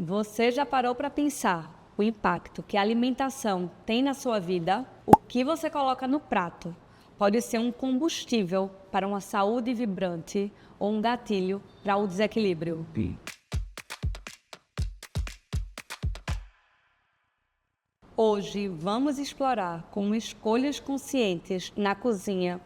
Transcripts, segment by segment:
Você já parou para pensar o impacto que a alimentação tem na sua vida? O que você coloca no prato pode ser um combustível para uma saúde vibrante ou um gatilho para o desequilíbrio. Hoje vamos explorar como escolhas conscientes na cozinha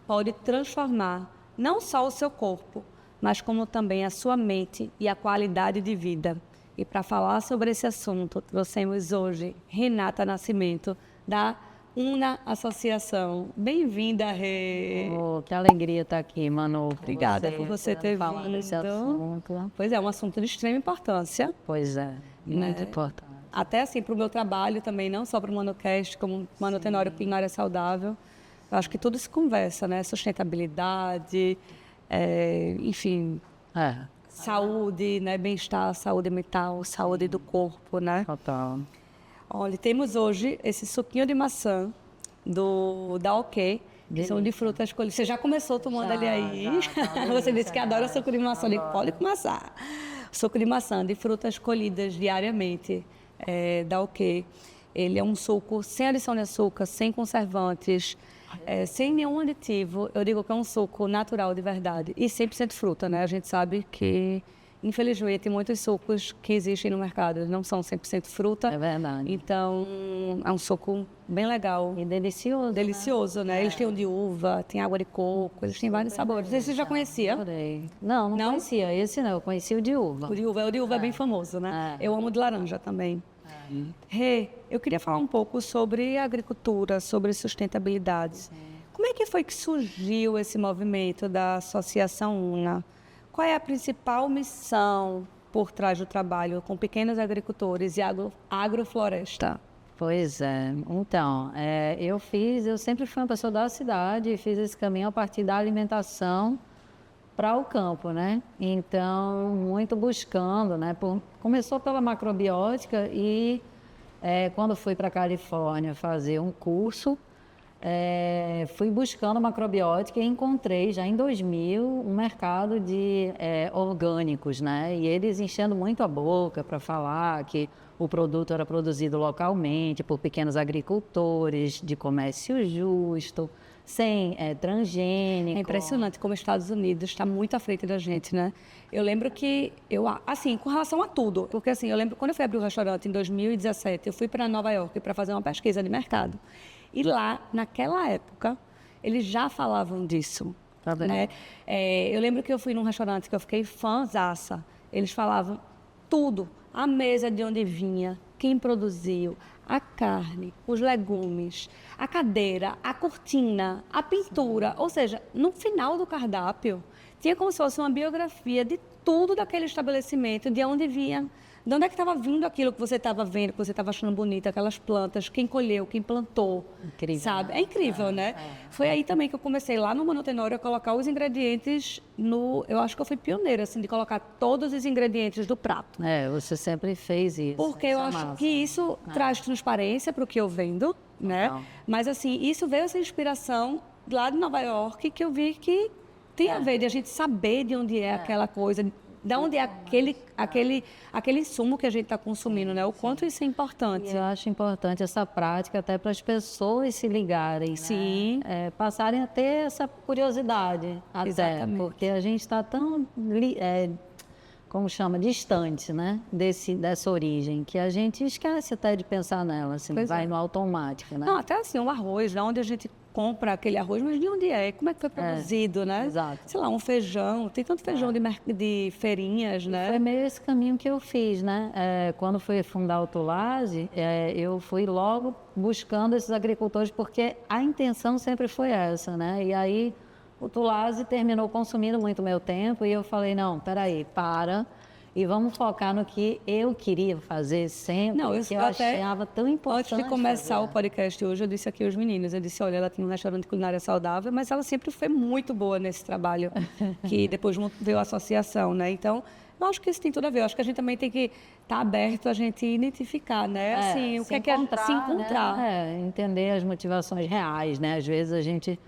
pode transformar não só o seu corpo, mas como também a sua mente e a qualidade de vida. E para falar sobre esse assunto, trouxemos hoje Renata Nascimento, da Una Associação. Bem-vinda, Rê! Oh, que alegria estar aqui, Manu. Obrigada por você ter falar vindo. desse assunto. Pois é um assunto de extrema importância. Pois é, muito importante. Até assim, para o meu trabalho também, não só para o Manocast, como Mano Tenório Culinária Saudável. Eu acho que tudo se conversa, né? Sustentabilidade, enfim, saúde, né? Bem-estar, saúde mental, saúde do corpo, né? Total. Olha, temos hoje esse suquinho de maçã da OK, que são de frutas colhidas. Você já começou tomando ali aí? Você disse que adora suco de maçã. Eu digo, pode começar. Suco de maçã de frutas colhidas diariamente da OK. Ele é um suco sem adição de açúcar, sem conservantes, sem nenhum aditivo. Eu digo que é um suco natural de verdade e 100% fruta, né? A gente sabe que, infelizmente, muitos sucos que existem no mercado não são 100% fruta. É verdade. Então, é um suco bem legal. E delicioso. Delicioso, né? Eles têm o de uva, tem água de coco, eles têm vários sabores. Você já conhecia? Adorei. Não conhecia. Esse não, eu conheci o de uva. O de uva é bem famoso, né? Eu amo de laranja também. Rê, eu queria falar um pouco sobre agricultura, sobre sustentabilidade. Como é que foi que surgiu esse movimento da Associação Una? Qual é a principal missão por trás do trabalho com pequenos agricultores e agrofloresta? Pois é. Então, eu sempre fui uma pessoa da cidade e fiz esse caminho a partir da alimentação para o campo, né? Então, muito buscando, né? Começou pela macrobiótica e quando fui para a Califórnia fazer um curso, fui buscando macrobiótica e encontrei já em 2000 um mercado de orgânicos, né? E eles enchendo muito a boca para falar que o produto era produzido localmente por pequenos agricultores, de comércio justo, sem transgênico. É impressionante como os Estados Unidos está muito à frente da gente, né? Eu lembro que, assim, com relação a tudo, porque assim, eu lembro quando eu fui abrir o restaurante em 2017, eu fui para Nova York para fazer uma pesquisa de mercado. E lá, naquela época, eles já falavam disso, né? Eu lembro que eu fui num restaurante que eu fiquei fãzaça. Eles falavam tudo, a mesa de onde vinha, quem produziu, a carne, os legumes, a cadeira, a cortina, a pintura. Ou seja, no final do cardápio, tinha como se fosse uma biografia de tudo daquele estabelecimento, de onde vinha, de onde é que estava vindo aquilo que você estava vendo, que você estava achando bonito, aquelas plantas, quem colheu, quem plantou. Incrível. Sabe? É incrível, né? Foi aí também que eu comecei lá no Mano Tenório a colocar os ingredientes eu acho que eu fui pioneira, assim, de colocar todos os ingredientes do prato. Você sempre fez isso. Porque eu acho que isso traz transparência para o que eu vendo, né? Não. Mas, assim, isso veio essa inspiração lá de Nova York, que eu vi que tem a ver de a gente saber de onde é aquela coisa, de onde é aquele insumo que a gente está consumindo, né? O quanto isso é importante. Eu acho importante essa prática até para as pessoas se ligarem, Sim. né? Passarem a ter essa curiosidade até, Exatamente. porque a gente está tão, distante, né? Dessa origem, que a gente esquece até de pensar nela, assim, vai no automático, né? Não, até assim, o arroz, de onde a gente compra aquele arroz, mas de onde é? Como é que foi produzido, né? Exato. Sei lá, um feijão, tem tanto feijão de feirinhas, né? Foi meio esse caminho que eu fiz, né? Quando fui fundar o Tulase, eu fui logo buscando esses agricultores, porque a intenção sempre foi essa, né? E aí o Tulase terminou consumindo muito meu tempo e eu falei, não, peraí, para e vamos focar no que eu queria fazer sempre, que eu achava tão importante. Antes de começar o podcast hoje, eu disse aqui aos meninos, eu disse, olha, ela tem um restaurante de culinária saudável, mas ela sempre foi muito boa nesse trabalho, que depois veio a associação, né? Então, eu acho que isso tem tudo a ver. Eu acho que a gente também tem que estar aberto a gente identificar, né? Assim, o que é se encontrar. Né? Entender as motivações reais, né? Às vezes a gente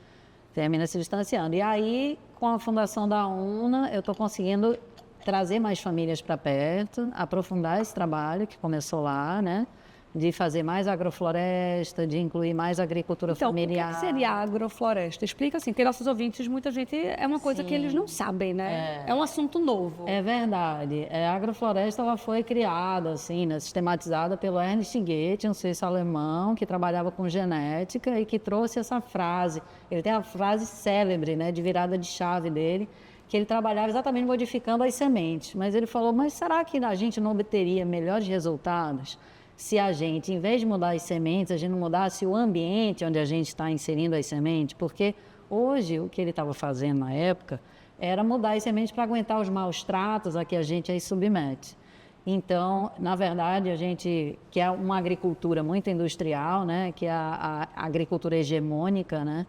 termina se distanciando. E aí, com a fundação da UNA, eu estou conseguindo trazer mais famílias para perto, aprofundar esse trabalho que começou lá, né? De fazer mais agrofloresta, de incluir mais agricultura familiar. O que seria agrofloresta? Explica assim, porque nossos ouvintes, muita gente, é uma coisa que eles não sabem, né? É um assunto novo. É verdade. A agrofloresta ela foi criada, assim, né, sistematizada pelo Ernst Goethe, um suíço alemão que trabalhava com genética e que trouxe essa frase. Ele tem a frase célebre, né, de virada de chave dele, que ele trabalhava exatamente modificando as sementes. Mas ele falou, mas será que a gente não obteria melhores resultados se a gente, em vez de mudar as sementes, a gente não mudasse o ambiente onde a gente está inserindo as sementes? Porque hoje, o que ele estava fazendo na época era mudar as sementes para aguentar os maus tratos a que a gente as submete. Então, na verdade, a gente, que é uma agricultura muito industrial, né, que é a agricultura hegemônica, né,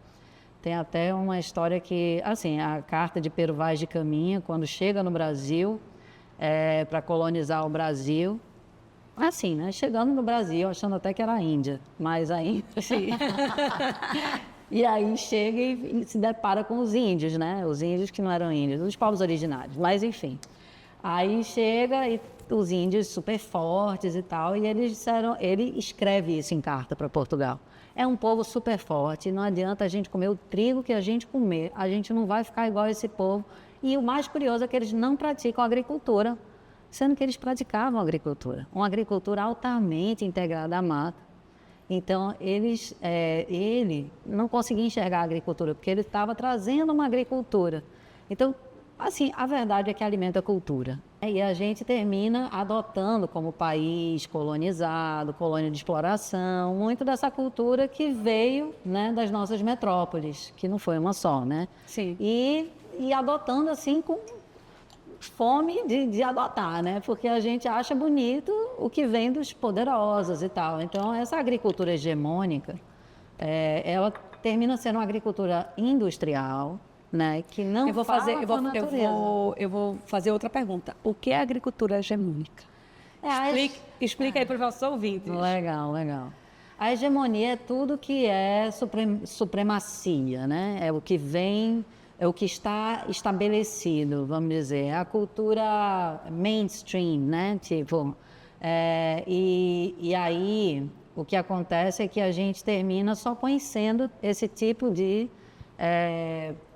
tem até uma história que, assim, a carta de Pero Vaz de Caminha, quando chega no Brasil, para colonizar o Brasil, assim, né? Chegando no Brasil, achando até que era a Índia, mas aí... E aí chega e se depara com os índios, né? Os índios que não eram índios, os povos originários, mas enfim. Aí chega e os índios super fortes e tal, e eles disseram, ele escreve isso em carta para Portugal. É um povo super forte, não adianta a gente comer o trigo que a gente comer, a gente não vai ficar igual esse povo. E o mais curioso é que eles não praticam agricultura, sendo que eles praticavam agricultura, uma agricultura altamente integrada à mata. Então, ele não conseguia enxergar a agricultura, porque ele estava trazendo uma agricultura. Então, assim, a verdade é que alimenta a cultura. E a gente termina adotando como país colonizado, colônia de exploração, muito dessa cultura que veio, né, das nossas metrópoles, que não foi uma só, né? Sim. E adotando assim com fome de adotar, né? Porque a gente acha bonito o que vem dos poderosos e tal. Então, essa agricultura hegemônica, ela termina sendo uma agricultura industrial, né? Que não eu vou fazer outra pergunta. O que é agricultura hegemônica? Explica aí para os nossos ouvintes. Legal, legal. A hegemonia é tudo que é supremacia, né? É o que vem... É o que está estabelecido, vamos dizer, a cultura mainstream, né? Tipo, e aí o que acontece é que a gente termina só conhecendo esse tipo de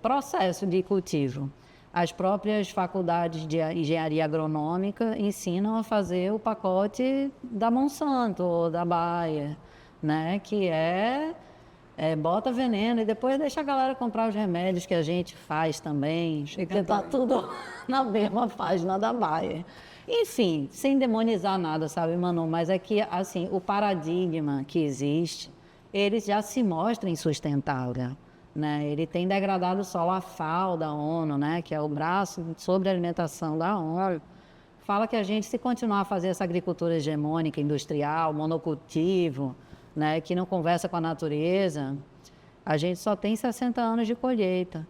processo de cultivo. As próprias faculdades de engenharia agronômica ensinam a fazer o pacote da Monsanto ou da Bayer, né? Que bota veneno e depois deixa a galera comprar os remédios que a gente faz também, porque tá tudo na mesma página da Bayer. Enfim, sem demonizar nada, sabe, Manu? Mas é que, assim, o paradigma que existe, ele já se mostra insustentável, né? Ele tem degradado o solo. A FAO da ONU, né, que é o braço sobre a alimentação da ONU, fala que a gente, se continuar a fazer essa agricultura hegemônica, industrial, monocultivo, né, que não conversa com a natureza, a gente só tem 60 anos de colheita,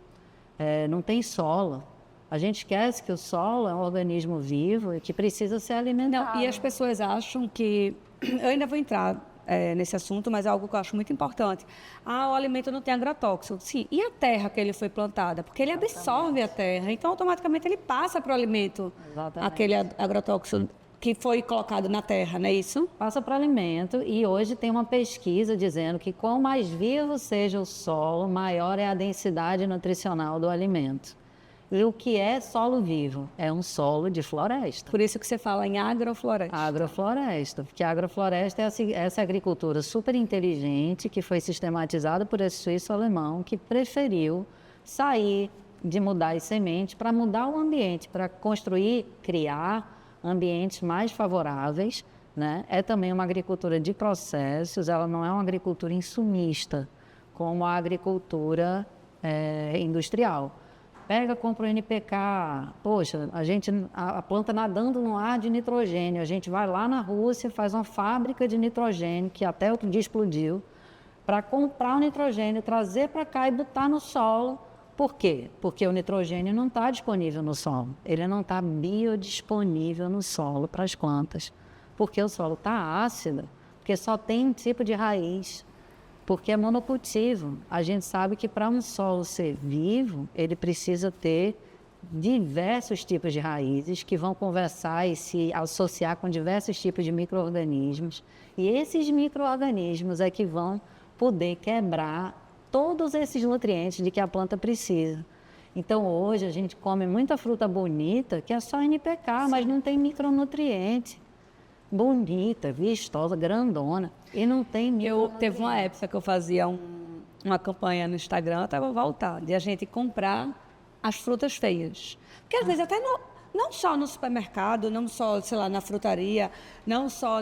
não tem solo. A gente esquece que o solo é um organismo vivo e que precisa ser alimentado. Não, e as pessoas acham que... Eu ainda vou entrar nesse assunto, mas é algo que eu acho muito importante. O alimento não tem agrotóxico. Sim, e a terra que ele foi plantada? Porque ele absorve a terra, então automaticamente ele passa para o alimento. Exatamente. Aquele agrotóxico que foi colocado na terra, não é isso? Passa para o alimento, e hoje tem uma pesquisa dizendo que quanto mais vivo seja o solo, maior é a densidade nutricional do alimento. E o que é solo vivo? É um solo de floresta. Por isso que você fala em agrofloresta. Agrofloresta, porque a agrofloresta é essa agricultura super inteligente que foi sistematizada por esse suíço alemão que preferiu sair de mudar as sementes para mudar o ambiente, para construir, criar ambientes mais favoráveis, né? É também uma agricultura de processos, ela não é uma agricultura insumista, como a agricultura industrial. Pega, compra o NPK, poxa, a planta nadando no ar de nitrogênio, a gente vai lá na Rússia, faz uma fábrica de nitrogênio, que até outro dia explodiu, para comprar o nitrogênio, trazer para cá e botar no solo. Por quê? Porque o nitrogênio não está disponível no solo, ele não está biodisponível no solo para as plantas, porque o solo está ácido, porque só tem um tipo de raiz, porque é monocultivo. A gente sabe que para um solo ser vivo, ele precisa ter diversos tipos de raízes que vão conversar e se associar com diversos tipos de micro-organismos. E esses micro-organismos é que vão poder quebrar todos esses nutrientes de que a planta precisa. Então, hoje, a gente come muita fruta bonita, que é só NPK, mas não tem micronutriente. Bonita, vistosa, grandona, e não tem micronutriente. Teve uma época que eu fazia uma campanha no Instagram, até vou voltar, de a gente comprar as frutas feias. Porque, às vezes, até não só no supermercado, não só, sei lá, na frutaria, não só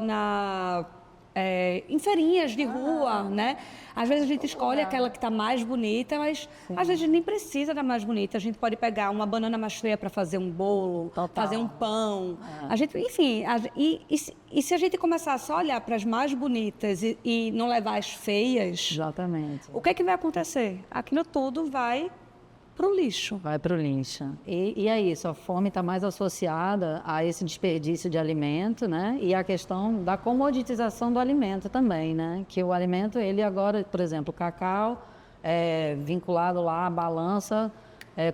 em feirinhas de rua, né? Às vezes a gente escolhe aquela que está mais bonita, mas às vezes a gente nem precisa da mais bonita. A gente pode pegar uma banana mais feia para fazer um bolo, fazer um pão. A gente, enfim, e se a gente começar só a olhar para as mais bonitas e não levar as feias, exatamente. O que é que vai acontecer? Aquilo tudo vai para o lixo. Vai para o lixo. E é isso, a fome está mais associada a esse desperdício de alimento, né? E a questão da comoditização do alimento também, né? Que o alimento, ele agora, por exemplo, o cacau é vinculado lá à balança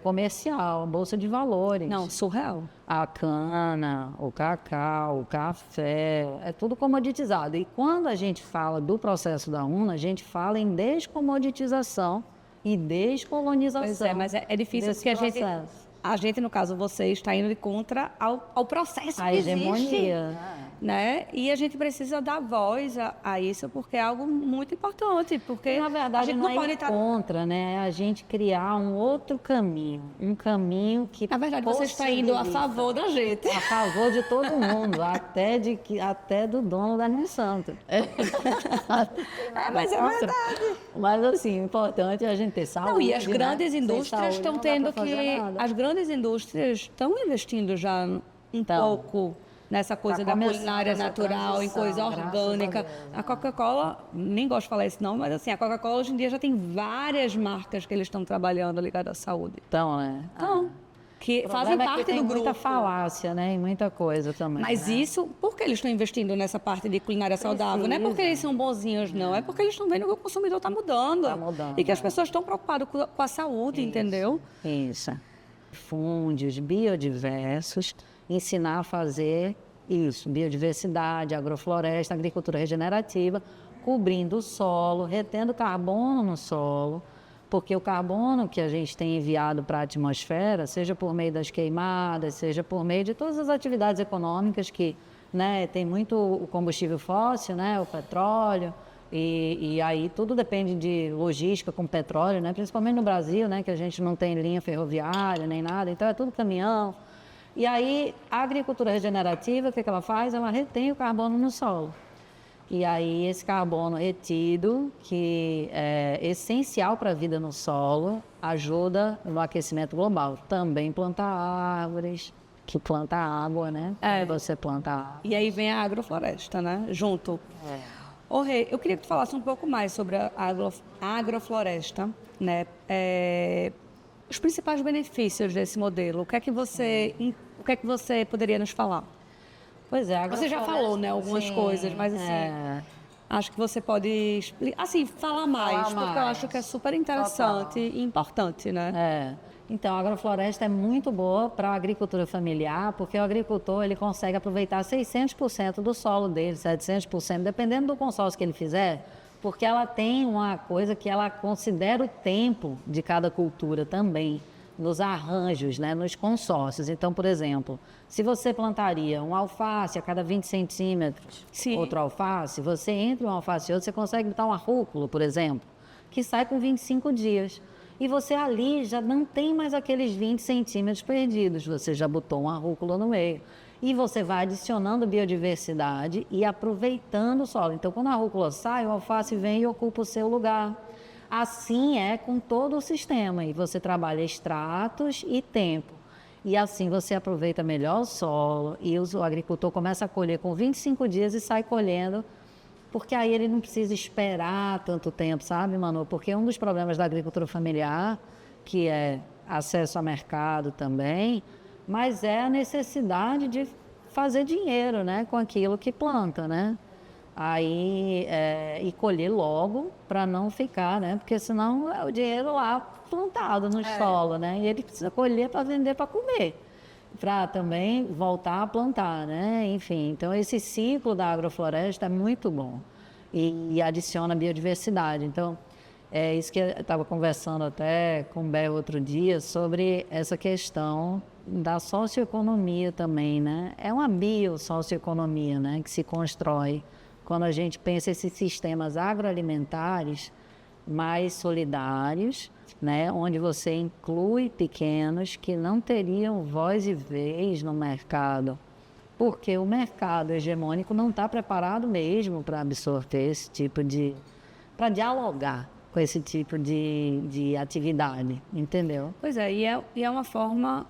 comercial, a bolsa de valores. Não, surreal. A cana, o cacau, o café, é tudo comoditizado. E quando a gente fala do processo da UNA, a gente fala em descomoditização e descolonização. Pois é, mas é difícil porque a gente, no caso, você está indo de contra ao processo a que hegemonia. existe, né? E a gente precisa dar voz a isso porque é algo muito importante, porque na verdade a gente não pode estar contra, né? A gente criar um outro caminho, um caminho que na verdade você está indo a favor da gente, a favor de todo mundo, até do dono da Monsanto. Mas é verdade. Mas assim, o importante é a gente ter saúde. Não, e as grandes indústrias estão tendo as grandes indústrias estão investindo já pouco nessa coisa da culinária natural, em coisa orgânica. A Coca-Cola, nem gosto de falar isso não, mas assim, a Coca-Cola hoje em dia já tem várias marcas que eles estão trabalhando ligadas à saúde. Então, né? Que fazem parte do grupo. Muita falácia, né? E muita coisa também. Mas isso, por que eles estão investindo nessa parte de culinária saudável? Não é porque eles são bonzinhos, não. É porque eles estão vendo que o consumidor está mudando. Está mudando. E que as pessoas estão preocupadas com a saúde, entendeu? Isso. Fundos biodiversos, ensinar a fazer isso, biodiversidade, agrofloresta, agricultura regenerativa, cobrindo o solo, retendo carbono no solo, porque o carbono que a gente tem enviado para a atmosfera, seja por meio das queimadas, seja por meio de todas as atividades econômicas que, né, tem muito o combustível fóssil, né, o petróleo, e aí tudo depende de logística com petróleo, né, principalmente no Brasil, né, que a gente não tem linha ferroviária nem nada, então é tudo caminhão. E aí a agricultura regenerativa, o que ela faz? Ela retém o carbono no solo. E aí esse carbono retido, que é essencial para a vida no solo, ajuda no aquecimento global. Também plantar árvores, que planta água, né? Você planta água. E aí vem a agrofloresta, né? Junto. Ô, Rê, eu queria que tu falasse um pouco mais sobre a agrofloresta, né? Os principais benefícios desse modelo. O que é que você poderia nos falar? Pois é, você já falou, né, algumas coisas, mas assim, acho que você pode falar mais, porque eu acho que é super interessante e importante, né? Então, a agrofloresta é muito boa para a agricultura familiar, porque o agricultor ele consegue aproveitar 600% do solo dele, 700%, dependendo do consórcio que ele fizer, porque ela tem uma coisa que ela considera o tempo de cada cultura também, nos arranjos, né, nos consórcios. Então, por exemplo, se você plantaria um alface a cada 20 centímetros, outro alface, você entre um alface e outro, você consegue botar uma rúcula, por exemplo, que sai com 25 dias. E você ali já não tem mais aqueles 20 centímetros perdidos, você já botou uma rúcula no meio. E você vai adicionando biodiversidade e aproveitando o solo. Então, quando a rúcula sai, o alface vem e ocupa o seu lugar. Assim é com todo o sistema, e você trabalha extratos e tempo. E assim você aproveita melhor o solo, e o agricultor começa a colher com 25 dias e sai colhendo, porque aí ele não precisa esperar tanto tempo, sabe, Manu? Porque um dos problemas da agricultura familiar, que é acesso a mercado também, mas é a necessidade de fazer dinheiro, né, com aquilo que planta, né? aí e colher logo para não ficar, né? Porque senão é o dinheiro lá plantado no solo, né? E ele precisa colher para vender para comer, para também voltar a plantar, né? Enfim, então esse ciclo da agrofloresta é muito bom e adiciona biodiversidade. Então, é isso que eu estava conversando até com o Bé outro dia sobre essa questão da socioeconomia também, né? É uma biosocioeconomia, né, que se constrói quando a gente pensa esses sistemas agroalimentares mais solidários, né, onde você inclui pequenos que não teriam voz e vez no mercado, porque o mercado hegemônico não está preparado mesmo para absorver esse tipo de... para dialogar com esse tipo de atividade, entendeu? Pois é, e é uma forma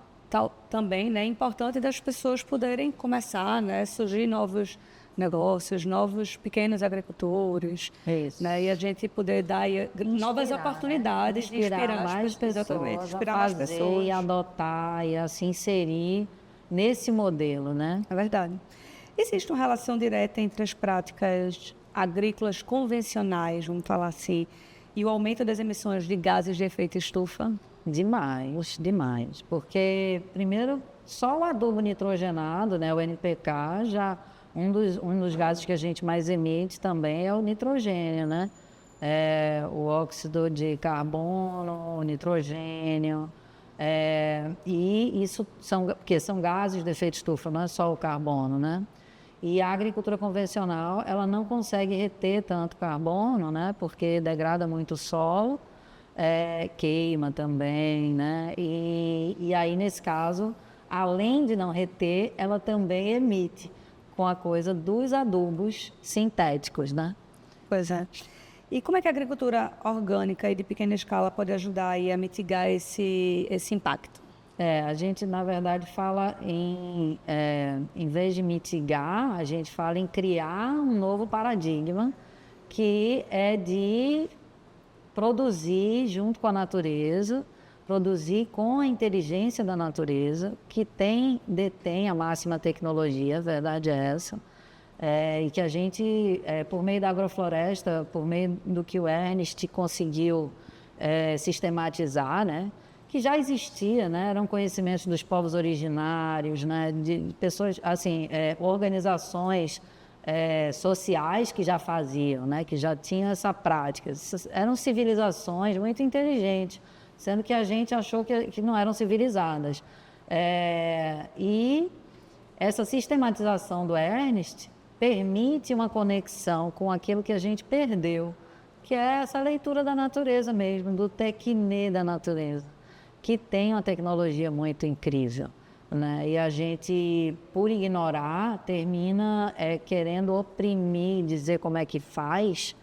também, né, importante das pessoas poderem começar, né, surgir novos negócios, novos pequenos agricultores, Isso. né, e a gente poder dar novas oportunidades de inspirar mais pessoas, inspirar mais pessoas e adotar e assim inserir nesse modelo, né? É verdade. Existe uma relação direta entre as práticas agrícolas convencionais, vamos falar assim, e o aumento das emissões de gases de efeito estufa? Demais, demais. Porque, primeiro, só o adubo nitrogenado, né, o NPK, já um dos gases que a gente mais emite também é o nitrogênio, né? O óxido de carbono, o nitrogênio. E isso porque são gases de efeito estufa, não é só o carbono, né? E a agricultura convencional, ela não consegue reter tanto carbono, né? Porque degrada muito o solo, queima também, né? E aí, nesse caso, além de não reter, ela também emite com a coisa dos adubos sintéticos, né? Pois é. E como é que a agricultura orgânica e de pequena escala pode ajudar aí a mitigar esse impacto? A gente, na verdade, fala em vez de mitigar, a gente fala em criar um novo paradigma, que é de produzir junto com a natureza, produzir com a inteligência da natureza, que detém a máxima tecnologia, a verdade é essa, e que a gente, por meio da agrofloresta, por meio do que o Ernest conseguiu sistematizar, né? Que já existia, né? Eram conhecimentos dos povos originários, né? De pessoas, assim, organizações sociais que já faziam, né? Que já tinham essa prática. Eram civilizações muito inteligentes, sendo que a gente achou que não eram civilizadas. E essa sistematização do Ernest permite uma conexão com aquilo que a gente perdeu, que é essa leitura da natureza mesmo, do tecnê da natureza, que tem uma tecnologia muito incrível, né? E a gente, por ignorar, termina querendo oprimir, dizer como é que faz,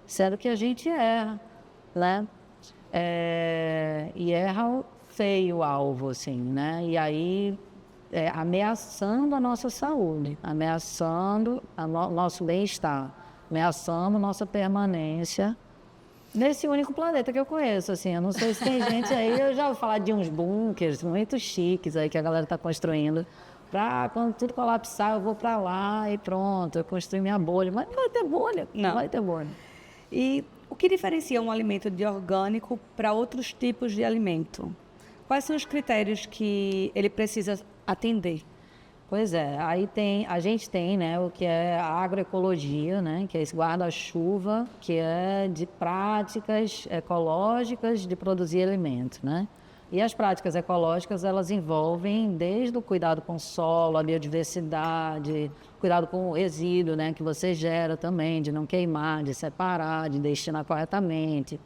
sendo que a gente erra, né? E erra feio o alvo, assim, né? E aí, ameaçando a nossa saúde, ameaçando o nosso bem-estar, ameaçando nossa permanência nesse único planeta que eu conheço, assim. Eu não sei se tem gente aí, eu já vou falar de uns bunkers muito chiques aí que a galera está construindo, para quando tudo colapsar eu vou para lá e pronto, eu construí minha bolha. Mas não vai ter bolha, não vai ter bolha. E o que diferencia um alimento de orgânico para outros tipos de alimento? Quais são os critérios que ele precisa atender? Pois é, a gente tem, né, o que é a agroecologia, né, que é esse guarda-chuva, que é de práticas ecológicas de produzir alimentos, né? E as práticas ecológicas, elas envolvem desde o cuidado com o solo, a biodiversidade, cuidado com o resíduo, né, que você gera também, de não queimar, de separar, de destinar corretamente.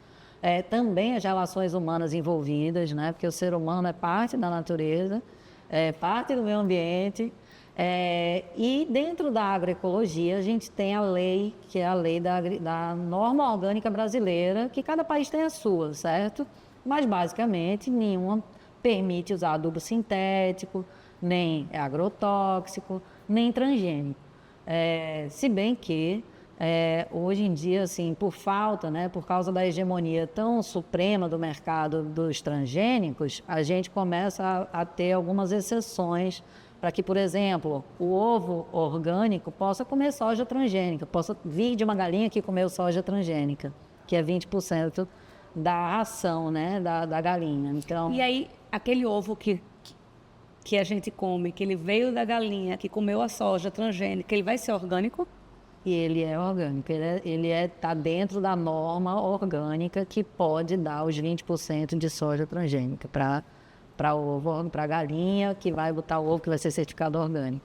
Também as relações humanas envolvidas, né, porque o ser humano é parte da natureza, parte do meio ambiente, e dentro da agroecologia a gente tem a lei, que é a lei da norma orgânica brasileira, que cada país tem a sua, certo? Mas basicamente nenhuma permite usar adubo sintético, nem agrotóxico, nem transgênico. Se bem que hoje em dia, assim, por falta, né, por causa da hegemonia tão suprema do mercado dos transgênicos, a gente começa a ter algumas exceções para que, por exemplo, o ovo orgânico possa comer soja transgênica, possa vir de uma galinha que comeu soja transgênica, que é 20% da ração, né, da galinha. Então, E aí, aquele ovo que a gente come, que ele veio da galinha, que comeu a soja transgênica, ele vai ser orgânico? e ele é orgânico, tá dentro da norma orgânica que pode dar os 20% de soja transgênica para ovo, para galinha que vai botar o ovo que vai ser certificado orgânico.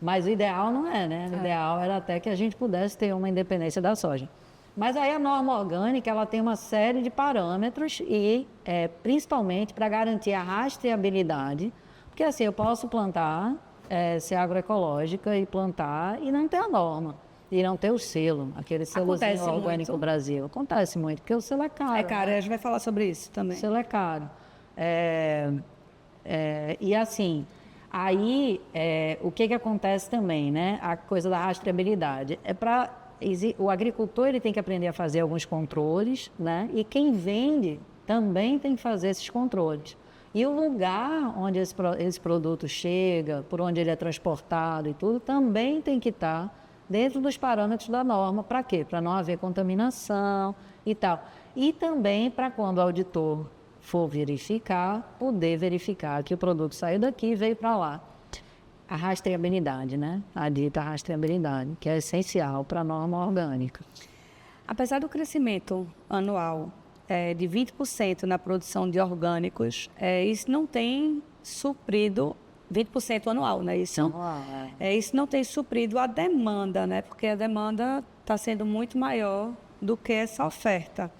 Mas o ideal não é, né? O ideal era até que a gente pudesse ter uma independência da soja. Mas aí a norma orgânica, ela tem uma série de parâmetros e principalmente para garantir a rastreabilidade, porque assim, eu posso plantar, ser agroecológica e plantar e não ter a norma, e não ter o selo, aquele selozinho orgânico muito. Brasil. Acontece muito, porque o selo é caro. É caro, a gente vai falar sobre isso também. O selo é caro. E assim, aí o que acontece também, né? A coisa da rastreabilidade. O agricultor ele tem que aprender a fazer alguns controles, né? E quem vende também tem que fazer esses controles. E o lugar onde esse produto chega, por onde ele é transportado e tudo, também tem que estar dentro dos parâmetros da norma. Para quê? Para não haver contaminação e tal. E também para quando o auditor for verificar, poder verificar que o produto saiu daqui e veio para lá. A rastreabilidade, né? A dita rastreabilidade, que é essencial para a norma orgânica. Apesar do crescimento anual de 20% na produção de orgânicos, isso não tem suprido 20% anual, né? Isso não tem suprido a demanda, né? Porque a demanda está sendo muito maior do que essa oferta.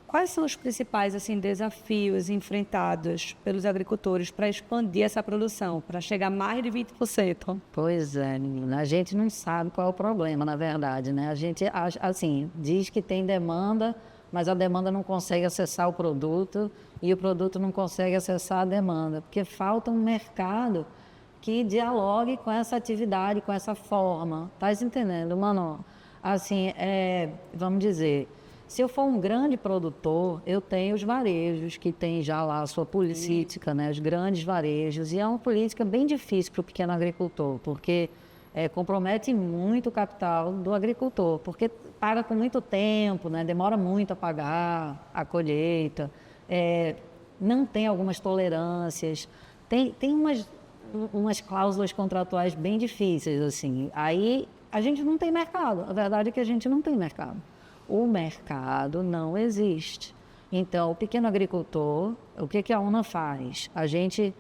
Quais são os principais desafios enfrentados pelos agricultores para expandir essa produção, para chegar a mais de 20%? Pois é, menina, a gente não sabe qual é o problema, na verdade, né? A gente, assim, diz que tem demanda, mas a demanda não consegue acessar o produto e o produto não consegue acessar a demanda, porque falta um mercado que dialogue com essa atividade, com essa forma. Tá entendendo, mano? Assim, vamos dizer, se eu for um grande produtor, eu tenho os varejos, que tem já lá a sua política, né? Os grandes varejos, e é uma política bem difícil para o pequeno agricultor, porque compromete muito o capital do agricultor, porque paga com muito tempo, né? Demora muito a pagar a colheita, não tem algumas tolerâncias, tem umas cláusulas contratuais bem difíceis, assim. Aí a gente não tem mercado, a verdade é que a gente não tem mercado. O mercado não existe. Então, o pequeno agricultor, o que a UNA faz? A gente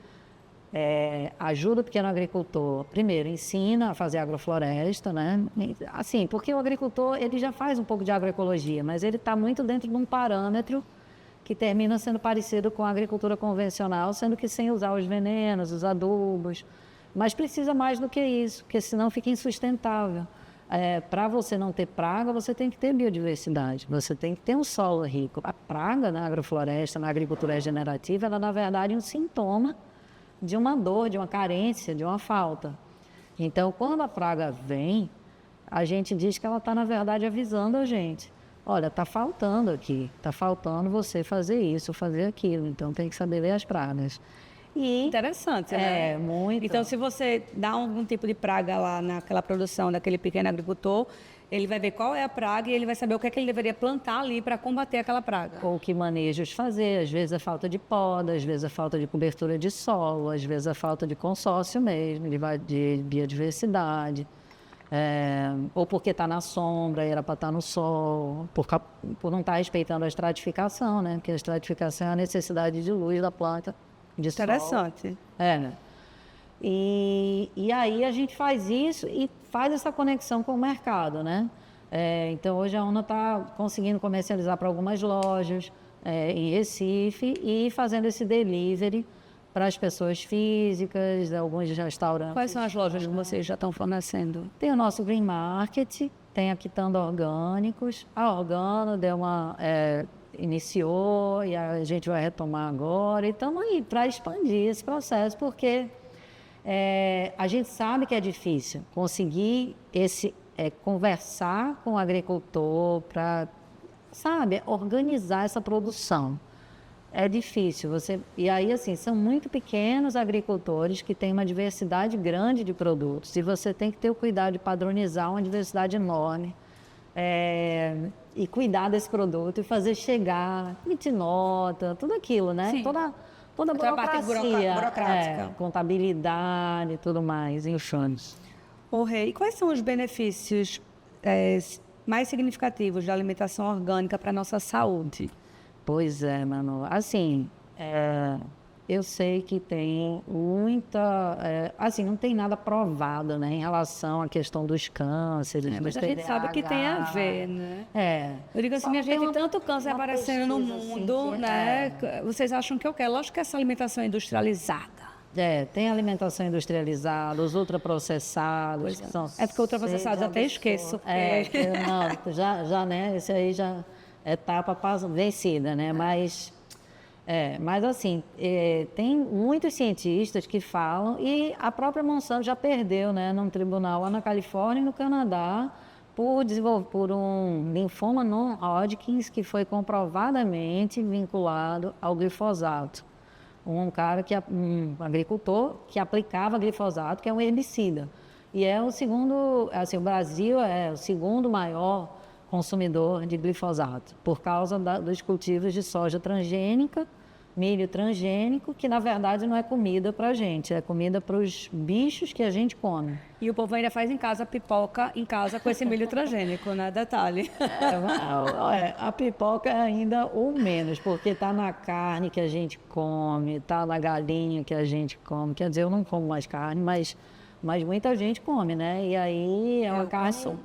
ajuda o pequeno agricultor, primeiro, ensina a fazer agrofloresta, né? Assim, porque o agricultor, ele já faz um pouco de agroecologia, mas ele está muito dentro de um parâmetro que termina sendo parecido com a agricultura convencional, sendo que sem usar os venenos, os adubos. Mas precisa mais do que isso, porque senão fica insustentável. Para você não ter praga, você tem que ter biodiversidade, você tem que ter um solo rico. A praga na agrofloresta, na agricultura regenerativa, ela, na verdade, é um sintoma de uma dor, de uma carência, de uma falta. Então, quando a praga vem, a gente diz que ela está, na verdade, avisando a gente. Olha, está faltando aqui, está faltando você fazer isso, fazer aquilo. Então, tem que saber ler as pragas. Interessante, né? Muito. Então, se você dá algum tipo de praga lá naquela produção daquele pequeno agricultor, ele vai ver qual é a praga e ele vai saber o que é que ele deveria plantar ali para combater aquela praga. Ou que manejos fazer. Às vezes é falta de poda, às vezes é falta de cobertura de solo, às vezes é falta de consórcio mesmo, de biodiversidade. Ou porque está na sombra e era para estar no sol, por não estar respeitando a estratificação, né? Porque a estratificação é a necessidade de luz da planta. Interessante. Né? E aí a gente faz isso e faz essa conexão com o mercado, né? Então hoje a UNA está conseguindo comercializar para algumas lojas em Recife e fazendo esse delivery para as pessoas físicas, alguns restaurantes. Quais são as lojas que vocês já estão fornecendo? Tem o nosso Green Market, tem a Quitanda Orgânicos, a Organo iniciou e a gente vai retomar agora. E estamos aí para expandir esse processo, porque a gente sabe que é difícil conseguir conversar com o agricultor para, organizar essa produção. é difícil. E aí, assim, são muito pequenos agricultores que têm uma diversidade grande de produtos. E você tem que ter o cuidado de padronizar uma diversidade enorme. E cuidar desse produto e fazer chegar, emitir nota, tudo aquilo, né? Sim. Toda a parte burocracia, burocrática. contabilidade e tudo mais, enxames. Ô, Rei, e quais são os benefícios mais significativos da alimentação orgânica para a nossa saúde? Pois é, Manu. Assim, eu sei que tem muita... assim, não tem nada provado, né, em relação à questão dos cânceres, Mas a gente sabe que tem a ver, né? Eu digo assim, minha gente, tem tanto câncer aparecendo no mundo, assim, né? Vocês acham que eu quero? Lógico que essa alimentação é industrializada. Tem alimentação industrializada, os ultraprocessados, que são... É porque ultraprocessados até esqueço. Não, já, né, esse aí já é etapa vencida, né, mas assim, tem muitos cientistas que falam, e a própria Monsanto já perdeu, né, num tribunal lá na Califórnia e no Canadá, por um linfoma non-Hodgkin que foi comprovadamente vinculado ao glifosato. Um agricultor que aplicava glifosato, que é um herbicida. E é o segundo, assim, o Brasil é o segundo maior consumidor de glifosato, por causa dos cultivos de soja transgênica, milho transgênico, que na verdade não é comida para a gente, é comida para os bichos que a gente come. E o povo ainda faz em casa pipoca, em casa com esse milho transgênico, né? Detalhe. A pipoca é ainda o menos, porque está na carne que a gente come, está na galinha que a gente come. Quer dizer, eu não como mais carne, mas muita gente come, né? E aí é uma carne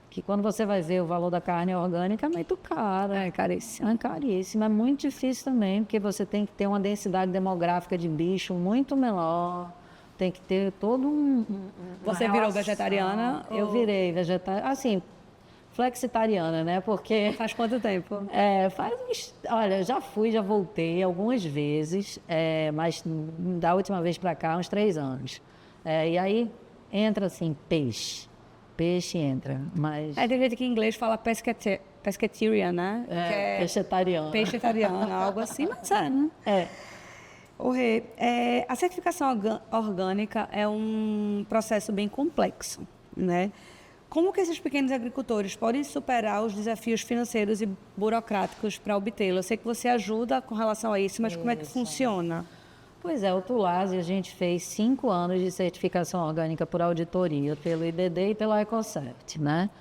que quando você vai ver o valor da carne orgânica é muito caro. É caríssimo. É caríssimo, é muito difícil também, porque você tem que ter uma densidade demográfica de bicho muito menor, tem que ter todo Você virou vegetariana? Eu virei vegetariana, assim, flexitariana, né? Porque... Faz quanto tempo? Olha, já voltei algumas vezes, mas da última vez para cá, uns 3 anos. E aí entra assim, peixe entra, mas... Tem gente que em inglês fala pescatarian, né? Pescetariana. Pescetariana, algo assim, mas né? Rê, a certificação orgânica é um processo bem complexo, né? Como que esses pequenos agricultores podem superar os desafios financeiros e burocráticos para obtê-lo? Eu sei que você ajuda com relação a isso, mas como é que funciona? Pois é, o Tulase, a gente fez 5 anos de certificação orgânica por auditoria, pelo IBD e pela Ecocept, né?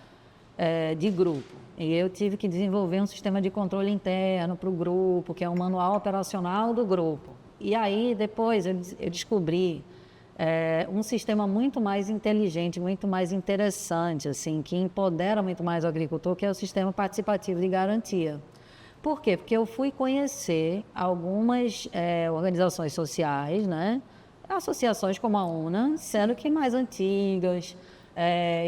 De grupo. E eu tive que desenvolver um sistema de controle interno para o grupo, que é um manual operacional do grupo. E aí, depois, eu descobri um sistema muito mais inteligente, muito mais interessante, assim, que empodera muito mais o agricultor, que é o sistema participativo de garantia. Por quê? Porque eu fui conhecer algumas organizações sociais, né? Associações como a UNA, sendo que mais antigas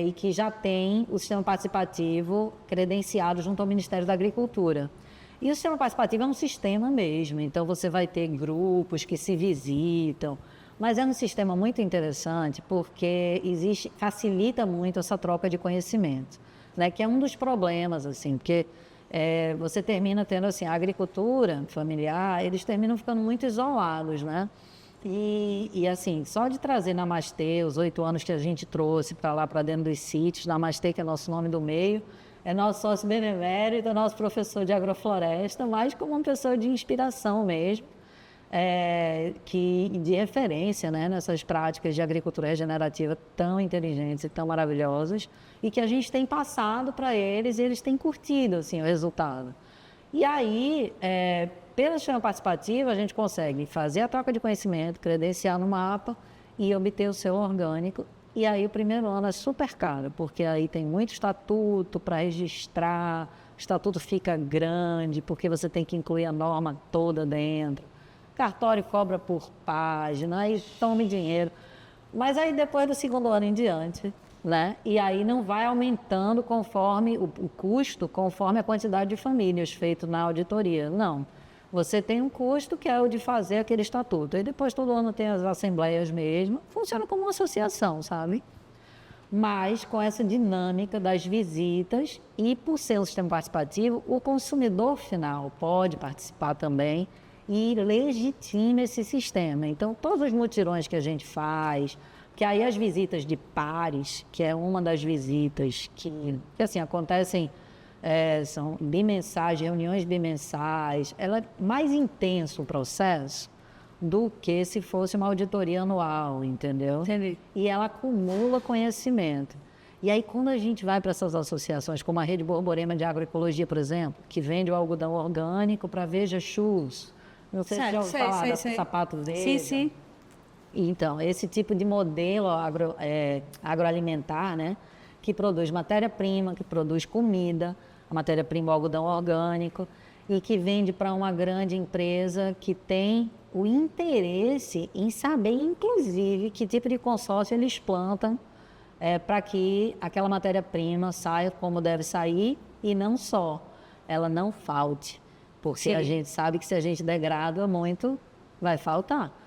e que já têm o sistema participativo credenciado junto ao Ministério da Agricultura. E o sistema participativo é um sistema mesmo, então você vai ter grupos que se visitam, mas é um sistema muito interessante porque facilita muito essa troca de conhecimento, né? Que é um dos problemas, assim, porque... você termina tendo assim, a agricultura familiar, eles terminam ficando muito isolados, né? E assim, só de trazer Namastê, os 8 anos que a gente trouxe para lá, para dentro dos sítios, Namastê, que é nosso nome do meio, é nosso sócio benemérito, é nosso professor de agrofloresta, mas como uma pessoa de inspiração mesmo, de referência, né, nessas práticas de agricultura regenerativa tão inteligentes e tão maravilhosas, e que a gente tem passado para eles e eles têm curtido assim, o resultado. E aí, pela sistema participativa, a gente consegue fazer a troca de conhecimento, credenciar no mapa e obter o selo orgânico. E aí o primeiro ano é super caro, porque aí tem muito estatuto para registrar, o estatuto fica grande, porque você tem que incluir a norma toda dentro. Cartório cobra por página, aí tome dinheiro. Mas aí depois do 2º ano em diante, né? E aí não vai aumentando conforme o custo, conforme a quantidade de famílias feito na auditoria. Não. Você tem um custo que é o de fazer aquele estatuto. E depois todo ano tem as assembleias mesmo. Funciona como uma associação, sabe? mas com essa dinâmica das visitas e, por ser um sistema participativo, o consumidor final pode participar também e legitima esse sistema. Então, todos os mutirões que a gente faz, que aí as visitas de pares, que é uma das visitas que assim, acontecem, são bimensais, reuniões bimensais, ela é mais intenso o processo do que se fosse uma auditoria anual, entendeu? Entendi. E ela acumula conhecimento. E aí, quando a gente vai para essas associações, como a Rede Borborema de Agroecologia, por exemplo, que vende o algodão orgânico para Veja Shoes, não sei se já ouviu falar do sapato verde. Sim. Então, esse tipo de modelo agroalimentar, né, que produz matéria-prima, que produz comida, a matéria-prima, o algodão orgânico, e que vende para uma grande empresa que tem o interesse em saber, inclusive, que tipo de consórcio eles plantam para que aquela matéria-prima saia como deve sair e não só, ela não falte. Porque a gente sabe que se a gente degrada muito, vai faltar.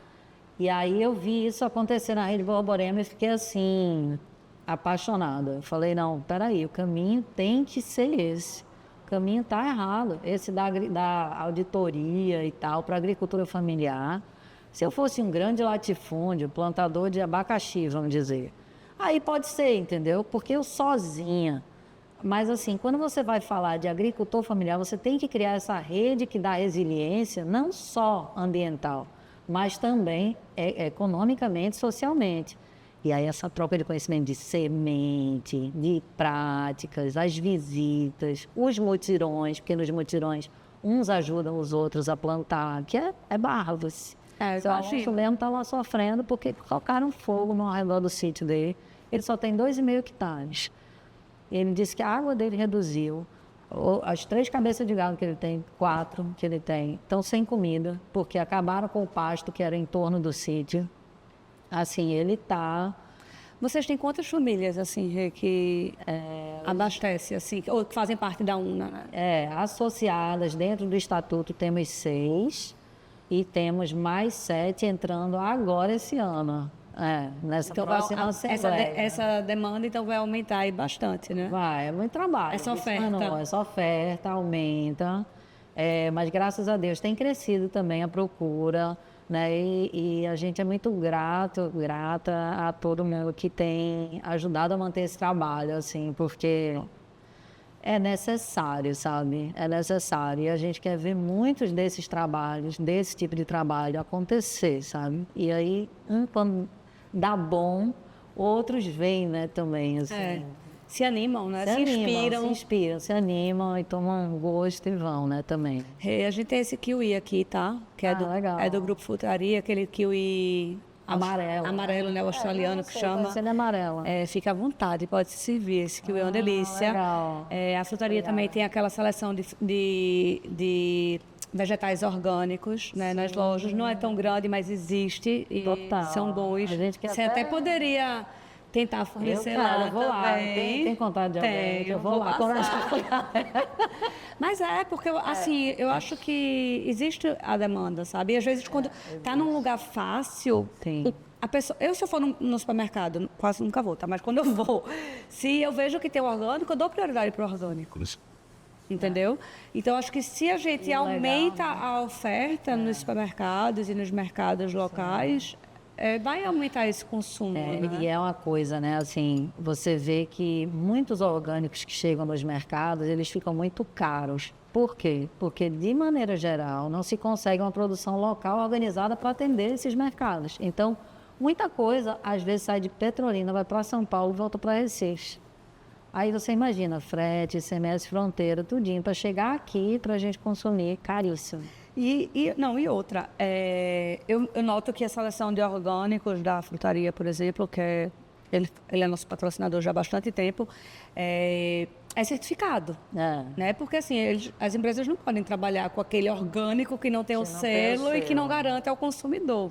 E aí eu vi isso acontecer na Rede Borborema e fiquei assim, apaixonada. Eu falei, não, peraí, o caminho tem que ser esse. O caminho está errado, esse da auditoria e tal, para a agricultura familiar. Se eu fosse um grande latifúndio, plantador de abacaxi, vamos dizer, aí pode ser, entendeu? Porque eu sozinha. Mas assim, quando você vai falar de agricultor familiar, você tem que criar essa rede que dá resiliência, não só ambiental, mas também economicamente, socialmente. E aí essa troca de conhecimento de semente, de práticas, as visitas, os mutirões, porque nos mutirões uns ajudam os outros a plantar, que é bárvaro-se. Seu Alonso mesmo está lá sofrendo porque colocaram fogo no redor do sítio dele. Ele só tem 2,5 hectares. Ele disse que a água dele reduziu. As 3 cabeças de gado que ele tem, 4 que ele tem, estão sem comida, porque acabaram com o pasto que era em torno do sítio. Assim, ele está... Vocês têm quantas famílias, assim, Rê, que abastecem, assim, ou que fazem parte da UNA, né? Associadas dentro do estatuto temos 6 e temos mais 7 entrando agora esse ano. Nessa Então, próxima assembleia. essa demanda, então, vai aumentar aí bastante, né? Vai, é muito trabalho. Essa oferta. Essa oferta aumenta, mas graças a Deus tem crescido também a procura, né? E a gente é muito grata a todo mundo que tem ajudado a manter esse trabalho, assim, porque é necessário, sabe? É necessário. E a gente quer ver muitos desses trabalhos, desse tipo de trabalho acontecer, sabe? E aí, quando dá bom, outros vêm, né, também, assim. Se animam, né? Se inspiram, se animam e tomam gosto e vão, né, também. A gente tem esse kiwi aqui, tá? Que legal. É do Grupo Frutaria, aquele kiwi amarelo, né? O australiano que chama. Ele é amarelo. Fica à vontade, pode se servir. Esse kiwi é uma delícia. Legal. A frutaria também tem aquela seleção de vegetais orgânicos, né, nas lojas. Não é tão grande, mas existe. E Total. são bons. A gente quer Você até poderia tentar fornecer lá. Eu vou lá. Tem contato de alguém? Eu vou lá conversar com ela. Mas porque, assim, eu acho que existe a demanda, sabe? E às vezes, quando tá num lugar fácil, a pessoa... se eu for no supermercado, quase nunca vou, tá? Mas quando eu vou, se eu vejo que tem o orgânico, eu dou prioridade para o orgânico. Entendeu? Então, acho que se a gente aumenta a oferta nos supermercados e nos mercados locais, vai aumentar esse consumo. Né? E é uma coisa, né? Assim, você vê que muitos orgânicos que chegam nos mercados, eles ficam muito caros. Por quê? Porque, de maneira geral, não se consegue uma produção local organizada para atender esses mercados. Então, muita coisa, às vezes, sai de Petrolina, vai para São Paulo e volta para Recife. Aí você imagina, frete, ICMS, fronteira, tudinho, para chegar aqui, para a gente consumir, caríssimo. E outra, eu noto que a seleção de orgânicos da frutaria, por exemplo, que ele é nosso patrocinador já há bastante tempo, é certificado. Né? Porque assim, as empresas não podem trabalhar com aquele orgânico que não tem o selo e que não garante ao consumidor.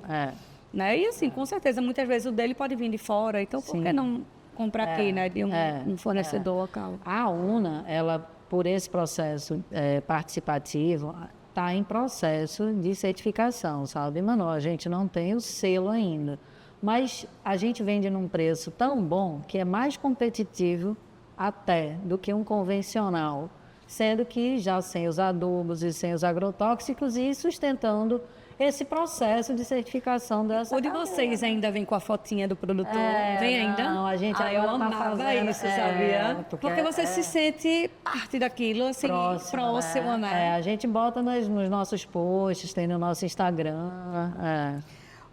Né? E assim, com certeza, muitas vezes o dele pode vir de fora, então por que não comprar aqui, né, de um fornecedor local? A UNA, ela, por esse processo participativo, está em processo de certificação, sabe, Manu? A gente não tem o selo ainda, Mas a gente vende num preço tão bom que é mais competitivo até do que um convencional, sendo que já sem os adubos e sem os agrotóxicos e sustentando esse processo de certificação dessa O de vocês ainda vem com a fotinha do produtor? Vem ainda? Não, a gente eu agora tá amava fazendo, isso, sabia? porque você se sente parte daquilo, assim, próximo, né? A gente bota nos nossos posts, tem no nosso Instagram.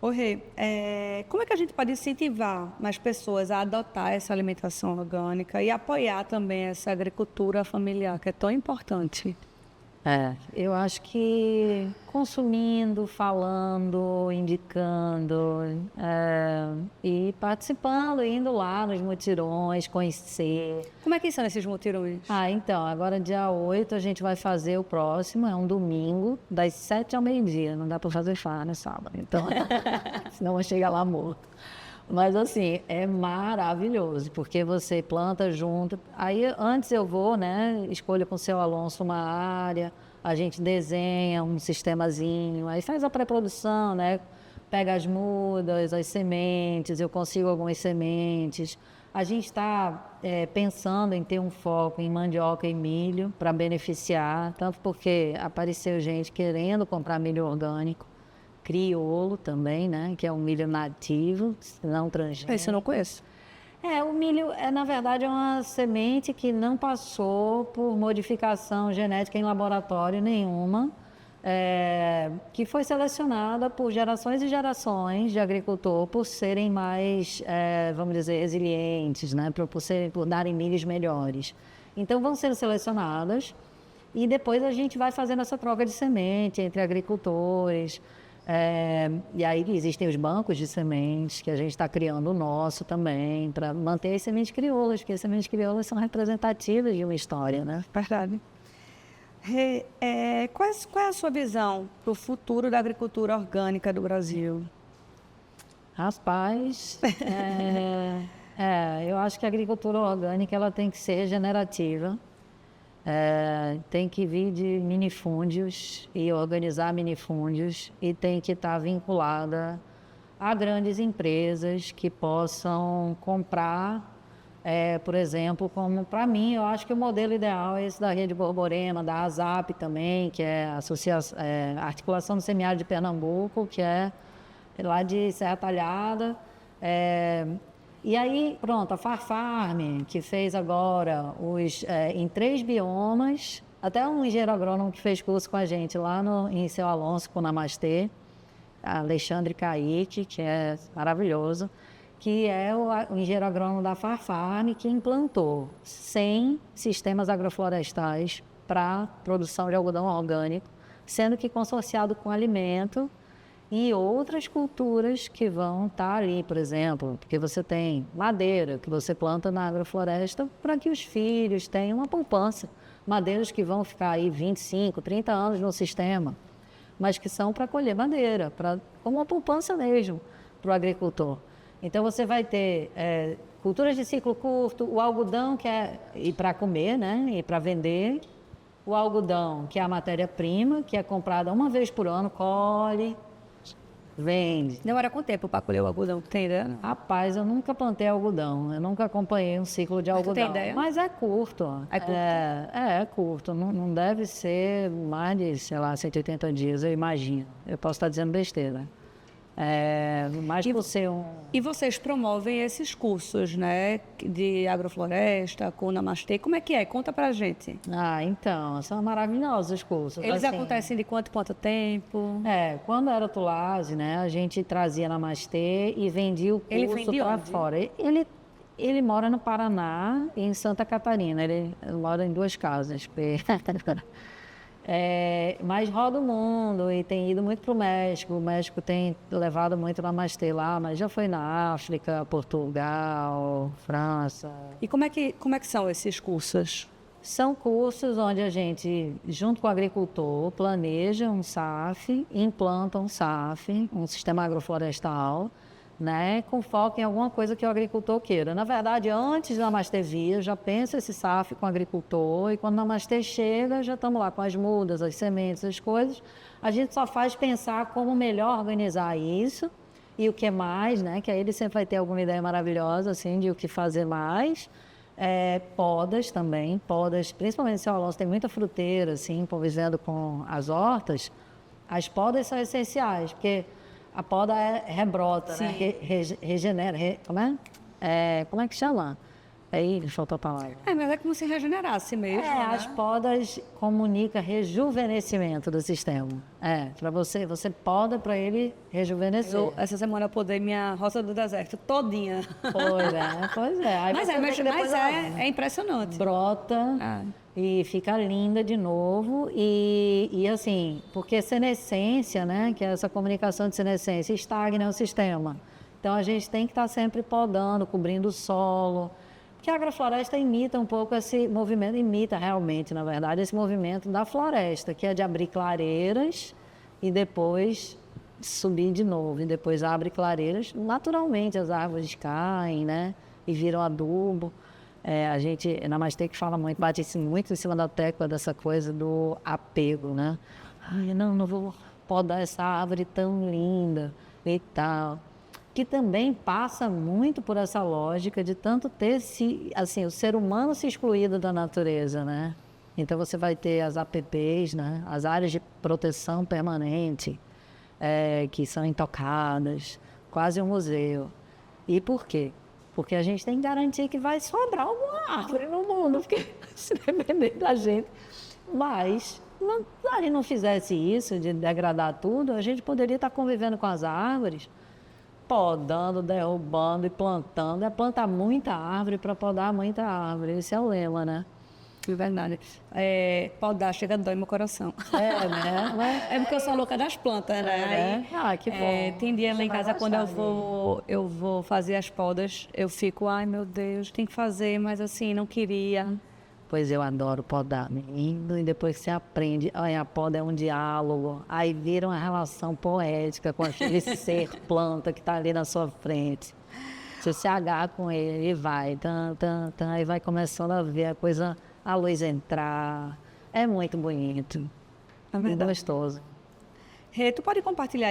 Ô, Rê, como é que a gente pode incentivar mais pessoas a adotar essa alimentação orgânica e apoiar também essa agricultura familiar, que é tão importante? Eu acho que consumindo, falando, indicando e participando, indo lá nos mutirões, conhecer. Como é que são esses mutirões? Então, agora dia 8 a gente vai fazer o próximo, é um domingo, das 7 ao meio-dia. Não dá para fazer farra no sábado, então, senão vai chegar lá morto. Mas assim, é maravilhoso, porque você planta junto. Aí antes eu vou, né, escolho com o seu Alonso uma área, a gente desenha um sistemazinho, aí faz a pré-produção, né, pega as mudas, as sementes, eu consigo algumas sementes. A gente está pensando em ter um foco em mandioca e milho para beneficiar, tanto porque apareceu gente querendo comprar milho orgânico, crioulo também, né? Que é um milho nativo, não transgênico. Esse eu não conheço. O milho, na verdade, é uma semente que não passou por modificação genética em laboratório nenhuma, que foi selecionada por gerações e gerações de agricultor por serem mais, vamos dizer, resilientes, né? Por darem milhos melhores. Então, vão sendo selecionadas e depois a gente vai fazendo essa troca de semente entre agricultores. E aí existem os bancos de sementes, que a gente está criando o nosso também, para manter as sementes crioulas, porque as sementes crioulas são representativas de uma história, né? Verdade. Qual é a sua visão para o futuro da agricultura orgânica do Brasil? Rapaz, eu acho que a agricultura orgânica ela tem que ser regenerativa. Tem que vir de minifúndios e organizar minifúndios e tem que estar vinculada a grandes empresas que possam comprar, por exemplo, como para mim, eu acho que o modelo ideal é esse da Rede Borborema, da ASAP também, que é a Articulação do Semiárido de Pernambuco, que é lá de Serra Talhada. E aí, pronto, a Farfarm, que fez agora em 3 biomas, até um engenheiro agrônomo que fez curso com a gente lá em Seu Alonso, com o Namastê, Alexandre Caíque, que é maravilhoso, que é o engenheiro agrônomo da Farfarm, que implantou 100 sistemas agroflorestais para produção de algodão orgânico, sendo que consorciado com alimento e outras culturas que vão estar ali, por exemplo, porque você tem madeira que você planta na agrofloresta para que os filhos tenham uma poupança. Madeiras que vão ficar aí 25, 30 anos no sistema, mas que são para colher madeira, como uma poupança mesmo para o agricultor. Então você vai ter culturas de ciclo curto, o algodão que é para comer, né, e para vender, o algodão que é a matéria-prima, que é comprada uma vez por ano, colhe, vende. Demora quanto tempo para colher o algodão? Tem ideia? Rapaz, eu nunca plantei algodão, eu nunca acompanhei um ciclo de algodão. Tem ideia? Mas é curto. É curto? É curto, não deve ser mais de, sei lá, 180 dias, eu imagino. Eu posso estar dizendo besteira. Mais por ser um... E vocês promovem esses cursos, né, de agrofloresta, com Namastê, como é que é? Conta pra gente. Então, são maravilhosos os cursos. Eles assim, acontecem de quanto tempo? Quando era Tulase, né, a gente trazia Namastê e vendia o curso para fora. Ele mora no Paraná e em Santa Catarina, ele mora em 2 casas. Mas roda o mundo e tem ido muito para o México. O México tem levado muito Namastê lá, mas já foi na África, Portugal, França. E como é que são esses cursos? São cursos onde a gente, junto com o agricultor, planeja um SAF, implanta um SAF, um sistema agroflorestal, né, com foco em alguma coisa que o agricultor queira. Na verdade, antes do Namastê vir, já pensa esse SAF com o agricultor e quando o Namastê chega, já estamos lá com as mudas, as sementes, as coisas. A gente só faz pensar como melhor organizar isso E o que mais, né? Que aí ele sempre vai ter alguma ideia maravilhosa, assim, de o que fazer mais. Podas também, podas, principalmente se o Alonso tem muita fruteira, assim, convivendo com as hortas, as podas são essenciais, porque a poda rebrota, né? Regenera, como é que chama? Aí faltou a palavra. Mas é como se regenerasse mesmo, né? As podas comunicam rejuvenescimento do sistema. Para você poda para ele rejuvenescer. Essa semana eu podei minha roça do deserto todinha. Pois é. Aí Mas é impressionante. Brota e fica linda de novo. E assim, porque senescência, né? Que é essa comunicação de senescência, estagna o sistema. Então a gente tem que estar sempre podando, cobrindo o solo. Que a agrofloresta imita um pouco esse movimento, imita realmente, na verdade, esse movimento da floresta, que é de abrir clareiras e depois subir de novo. E depois abre clareiras, naturalmente as árvores caem, né? E viram adubo. A gente, Namastê, que fala muito, bate muito em cima da tecla dessa coisa do apego, né? Não vou podar essa árvore tão linda e tal. Que também passa muito por essa lógica de tanto ter o ser humano se excluído da natureza, né? Então você vai ter as APPs, né? As áreas de proteção permanente, que são intocadas, quase um museu. E por quê? Porque a gente tem que garantir que vai sobrar alguma árvore no mundo, porque se depender da gente. Mas, se a gente não fizesse isso, de degradar tudo, a gente poderia estar convivendo com as árvores, podando, derrubando e plantando. É plantar muita árvore para podar muita árvore. Esse é o lema, né? É verdade. Podar chega a dói meu coração. Né? É porque eu sou louca das plantas, né? Que bom. Tem dia lá em casa, quando eu vou fazer as podas, eu fico, ai meu Deus, tem que fazer, mas assim, não queria. Pois eu adoro podar, menino, e depois que você aprende, a poda é um diálogo, aí vira uma relação poética com aquele ser planta que está ali na sua frente. Se você agarra com ele, ele vai, aí vai começando a ver a luz entrar. É muito bonito, muito gostoso. Rê, tu pode compartilhar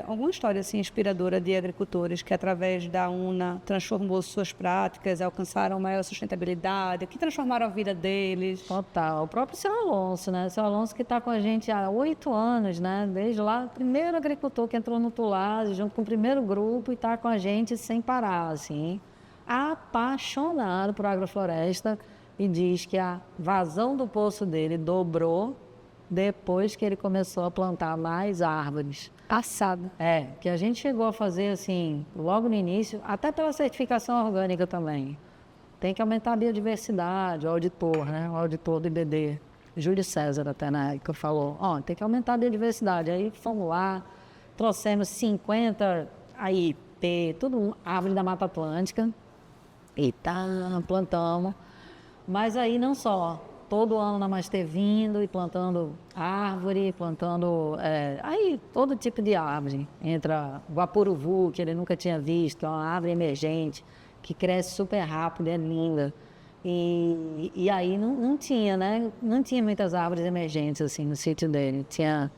alguma história assim, inspiradora de agricultores que, através da UNA, transformou suas práticas, alcançaram maior sustentabilidade, que transformaram a vida deles? Total. O próprio seu Alonso, né? Seu Alonso que está com a gente há 8 anos, né? Desde lá, o primeiro agricultor que entrou no Tulase, junto com o primeiro grupo, e está com a gente sem parar, assim. Apaixonado por agrofloresta, e diz que a vazão do poço dele dobrou depois que ele começou a plantar mais árvores. Passado. Que a gente chegou a fazer assim, logo no início, até pela certificação orgânica também. Tem que aumentar a biodiversidade, o auditor, né? O auditor do IBD, Júlio César até na época falou, tem que aumentar a biodiversidade. Aí fomos lá, trouxemos 50 AIP, tudo árvore da Mata Atlântica, e plantamos. Mas aí não só. Todo ano Namastê vindo e plantando árvore, plantando todo tipo de árvore. Entra o Guapuruvu, que ele nunca tinha visto, é uma árvore emergente, que cresce super rápido, é linda. E aí não tinha, né? Não tinha muitas árvores emergentes assim no sítio dele. Tinha,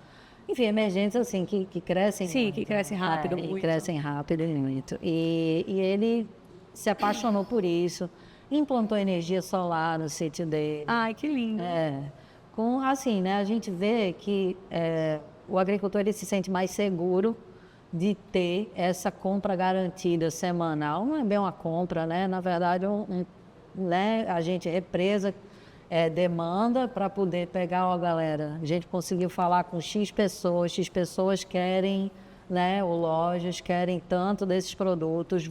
enfim, emergentes assim que crescem. Sim, muito, que crescem rápido, muito. E crescem rápido e muito. E ele se apaixonou por isso. Implantou energia solar no sítio dele. Ai, que lindo. Assim, né, a gente vê que o agricultor ele se sente mais seguro de ter essa compra garantida semanal. Não é bem uma compra, né? Na verdade, né, a gente, represa, demanda para poder pegar, galera, a gente conseguiu falar com X pessoas querem, né, ou lojas querem tanto desses produtos,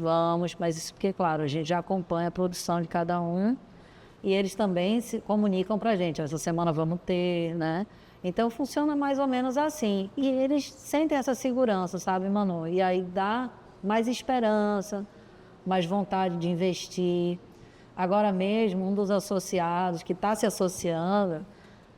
mas isso porque, claro, a gente já acompanha a produção de cada um e eles também se comunicam para a gente, essa semana vamos ter, né? Então, funciona mais ou menos assim. E eles sentem essa segurança, sabe, Manu? E aí dá mais esperança, mais vontade de investir. Agora mesmo, um dos associados que está se associando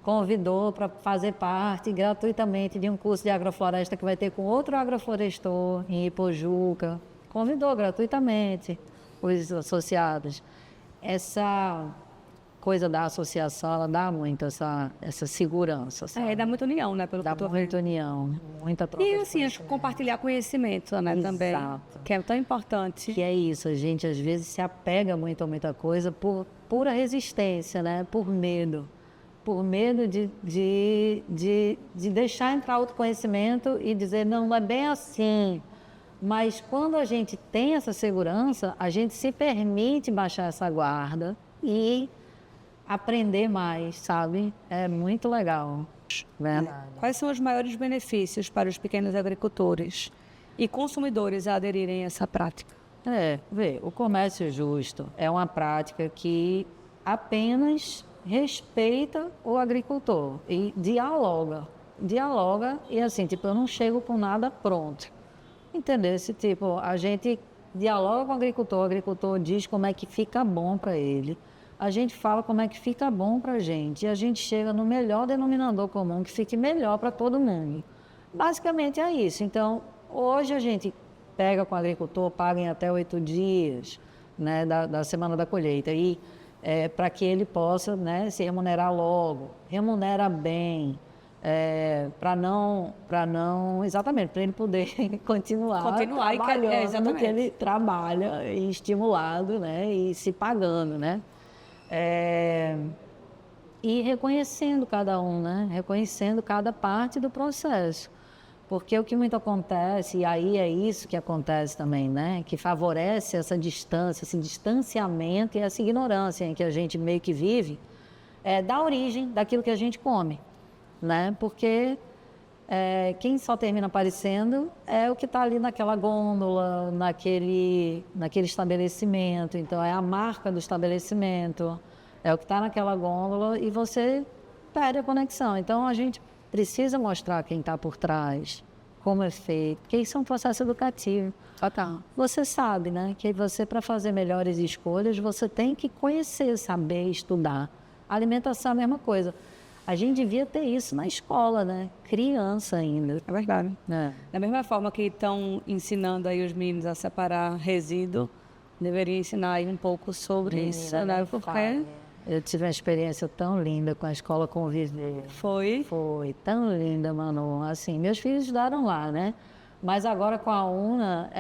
convidou para fazer parte gratuitamente de um curso de agrofloresta que vai ter com outro agroflorestor em Ipojuca. Convidou gratuitamente os associados. coisa da associação, ela dá muito essa segurança, sabe? Dá muita união, né? Pelo que Dá eu tô muita vendo. união, muita troca E de assim, acho que compartilhar conhecimento, né, também. Exato. Que é tão importante. Que é isso, a gente às vezes se apega muito a muita coisa por pura resistência, né? Por medo. Por medo de deixar entrar outro conhecimento e dizer, não é bem assim. Mas quando a gente tem essa segurança, a gente se permite baixar essa guarda e aprender mais, sabe? É muito legal. Verdade. Quais são os maiores benefícios para os pequenos agricultores e consumidores a aderirem a essa prática? O comércio justo é uma prática que apenas respeita o agricultor e dialoga. Dialoga e assim, tipo, eu não chego com nada pronto. Entendeu? Esse tipo, a gente dialoga com o agricultor diz como é que fica bom para ele. A gente fala como é que fica bom para a gente. E a gente chega no melhor denominador comum, que fique melhor para todo mundo. Basicamente é isso. Então, hoje a gente pega com o agricultor, paga em até 8 dias, né, da semana da colheita. E para que ele possa, né, se remunerar logo. Remunera bem. Exatamente, para ele poder continuar trabalhando no que ele trabalha, e estimulado, né, e se pagando, né, e reconhecendo cada um, né, reconhecendo cada parte do processo, porque o que muito acontece, e aí é isso que acontece também, né, que favorece essa distância, esse distanciamento e essa ignorância em que a gente meio que vive, dá origem daquilo que a gente come. Né? Porque quem só termina aparecendo é o que está ali naquela gôndola, naquele estabelecimento. Então, é a marca do estabelecimento, é o que está naquela gôndola e você perde a conexão. Então, a gente precisa mostrar quem está por trás, como é feito, porque isso é um processo educativo. Você sabe, né, que você, para fazer melhores escolhas, você tem que conhecer, saber, estudar. A alimentação é a mesma coisa. A gente devia ter isso na escola, né? Criança ainda. É verdade. Da mesma forma que estão ensinando aí os meninos a separar resíduo, deveria ensinar aí um pouco sobre isso, né? Porque eu tive uma experiência tão linda com a escola Conviver. Foi Tão linda, Manu. Assim, meus filhos estudaram lá, né? Mas agora com a UNA,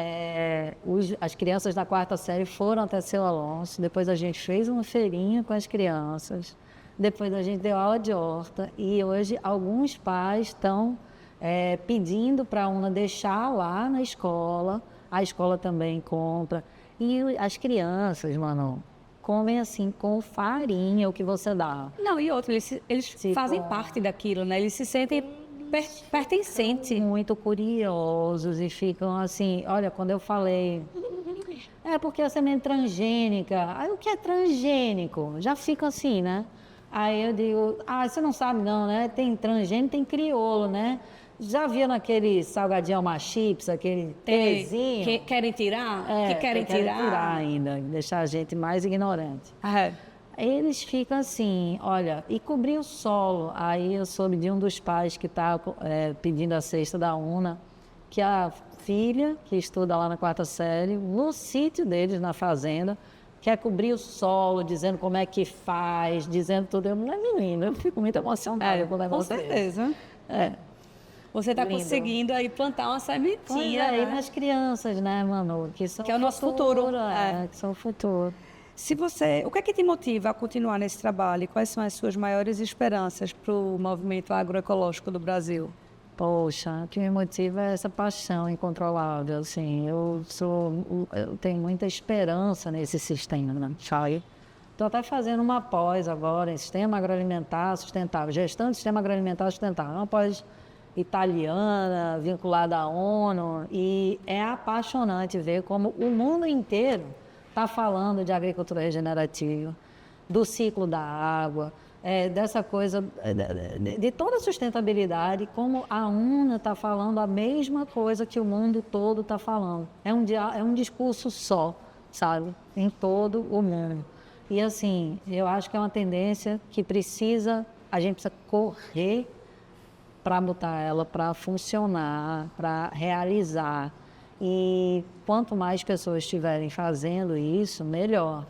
as crianças da 4ª série foram até Seu Alonso. Depois a gente fez uma feirinha com as crianças. Depois a gente deu aula de horta e hoje alguns pais estão pedindo para a UNA deixar lá na escola, a escola também compra. E as crianças, mano, comem assim com farinha o que você dá. Não, e outro, eles fazem parte daquilo, né? Eles se sentem pertencentes. Muito curiosos e ficam assim, olha, quando eu falei... porque a semente transgênica. Aí o que é transgênico? Já fica assim, né? Aí eu digo, você não sabe não, né? Tem transgênico, tem crioulo, né? Já viu naquele salgadinho Alma Chips, aquele tezinho? Que querem tirar? Querem tirar ainda, deixar a gente mais ignorante. Eles ficam assim, olha, e cobrir o solo. Aí eu soube de um dos pais que está pedindo a cesta da UNA, que a filha, que estuda lá na 4ª série, no sítio deles, na fazenda, quer cobrir o solo, dizendo como é que faz, dizendo tudo. Não é menina, eu fico muito emocionada com o negócio. Com certeza. Você está conseguindo aí plantar uma sementinha aí nas crianças, né, Manu? Que é o nosso futuro. Que são o futuro. O que é que te motiva a continuar nesse trabalho? E quais são as suas maiores esperanças para o movimento agroecológico do Brasil? Poxa, o que me motiva é essa paixão incontrolável, assim, eu tenho muita esperança nesse sistema, né, sabe? Estou até fazendo uma pós agora em Sistema Agroalimentar Sustentável, Gestão de Sistema Agroalimentar Sustentável, uma pós italiana, vinculada à ONU, e é apaixonante ver como o mundo inteiro está falando de agricultura regenerativa, do ciclo da água, dessa coisa, de toda a sustentabilidade, como a UNA está falando a mesma coisa que o mundo todo está falando. É um discurso só, sabe? Em todo o mundo. E assim, eu acho que é uma tendência que a gente precisa correr para botar ela para funcionar, para realizar. E quanto mais pessoas estiverem fazendo isso, melhor.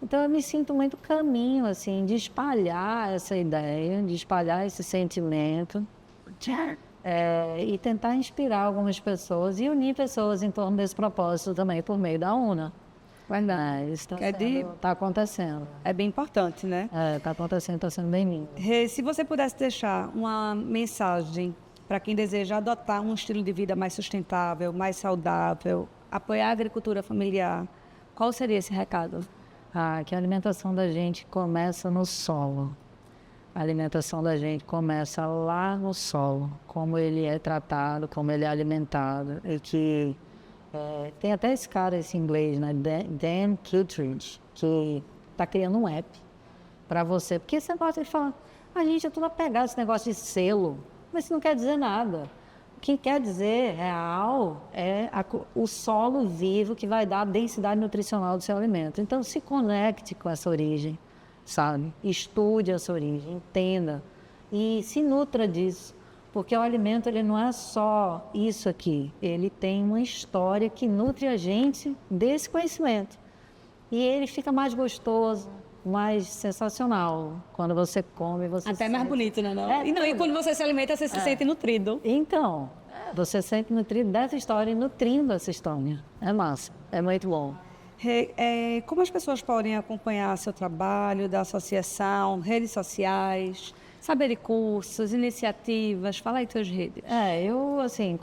Então, eu me sinto muito caminho, assim, de espalhar essa ideia, de espalhar esse sentimento, e tentar inspirar algumas pessoas e unir pessoas em torno desse propósito também, por meio da UNA. Verdade. Isso Que está acontecendo. é bem importante, né? Está acontecendo, está sendo bem-vindo. Rê, se você pudesse deixar uma mensagem para quem deseja adotar um estilo de vida mais sustentável, mais saudável, apoiar a agricultura familiar, qual seria esse recado? Que a alimentação da gente começa no solo. A alimentação da gente começa lá no solo, como ele é tratado, como ele é alimentado. E que tem até esse cara, esse inglês, né? Dan Kittredge, que está criando um app para você. Porque você pode falar, a gente é tudo apegado a esse negócio de selo, mas isso não quer dizer nada. O que quer dizer real é o solo vivo que vai dar a densidade nutricional do seu alimento. Então, se conecte com essa origem, sabe? Estude essa origem, entenda e se nutra disso. Porque o alimento, ele não é só isso aqui, ele tem uma história que nutre a gente desse conhecimento. E ele fica mais gostoso, mais sensacional. Quando você come, você Até mais bonito, né? Não? É, E quando você se alimenta, você se sente nutrido. Então, você se sente nutrido dessa história e nutrindo essa história. É massa, é muito bom. Como as pessoas podem acompanhar seu trabalho da associação, redes sociais, saber de cursos, iniciativas? Fala aí tuas redes. Eu, assim,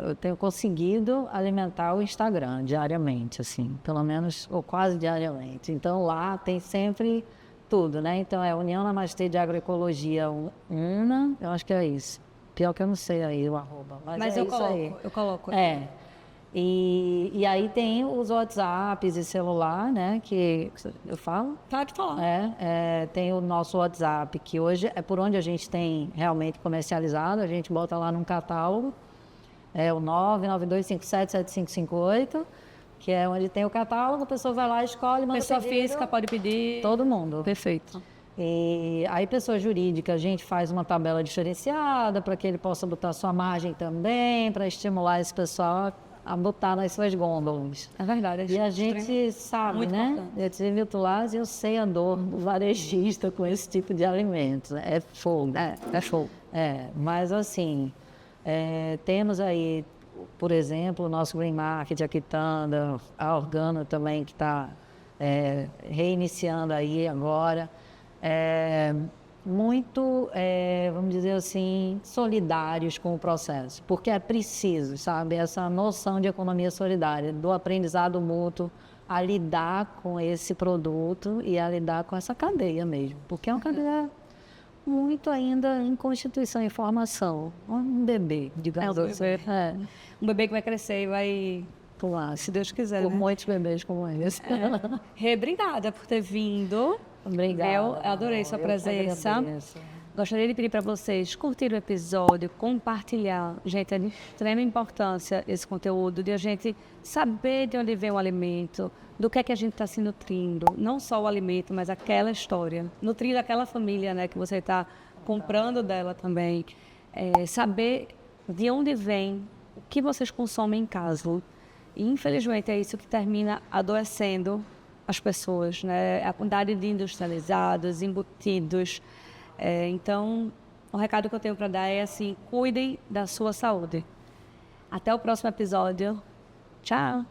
eu tenho conseguido alimentar o Instagram diariamente, assim, pelo menos, ou quase diariamente. Então, lá tem sempre tudo, né? Então, é União Namastê de Agroecologia UNA, eu acho que é isso. Pior que eu não sei aí o arroba, mas é eu isso coloco, aí. eu coloco. E aí tem os WhatsApps e celular, né, que eu falo. Pode falar. Tem o nosso WhatsApp, que hoje é por onde a gente tem realmente comercializado, a gente bota lá num catálogo, é o 992577558, que é onde tem o catálogo, a pessoa vai lá, escolhe, manda Pessoa pedido. física pode pedir. Todo mundo. Perfeito. E aí, pessoa jurídica, a gente faz uma tabela diferenciada para que ele possa botar sua margem também, para estimular esse pessoal a botar nas suas gôndolas. É verdade. E a gente sabe, muito né? importante. Eu tive Tulás e eu sei a dor do varejista com esse tipo de alimentos. É fogo. É fogo. Mas assim, temos aí, por exemplo, o nosso Green Market, a Quitanda, a Organo também, que está reiniciando aí agora. Muito, vamos dizer assim, solidários com o processo, porque é preciso, sabe, essa noção de economia solidária, do aprendizado mútuo, a lidar com esse produto e a lidar com essa cadeia mesmo, porque é uma cadeia muito ainda em constituição e formação, um bebê, digamos assim. Um bebê que vai crescer e vai, Claro, se Deus quiser, por né? muitos bebês como esse. Rê, obrigada por ter vindo. Obrigada. Eu adorei sua Eu que presença. agradeço. Gostaria de pedir para vocês curtir o episódio, compartilhar. Gente, é de extrema importância esse conteúdo, de a gente saber de onde vem o alimento, do que é que a gente está se nutrindo. Não só o alimento, mas aquela história. Nutrindo aquela família, né, que você está comprando dela também. Saber de onde vem, o que vocês consomem em casa. E, infelizmente, é isso que termina adoecendo as pessoas, né? A quantidade de industrializados, embutidos. Então, o recado que eu tenho para dar é assim, cuidem da sua saúde. Até o próximo episódio. Tchau!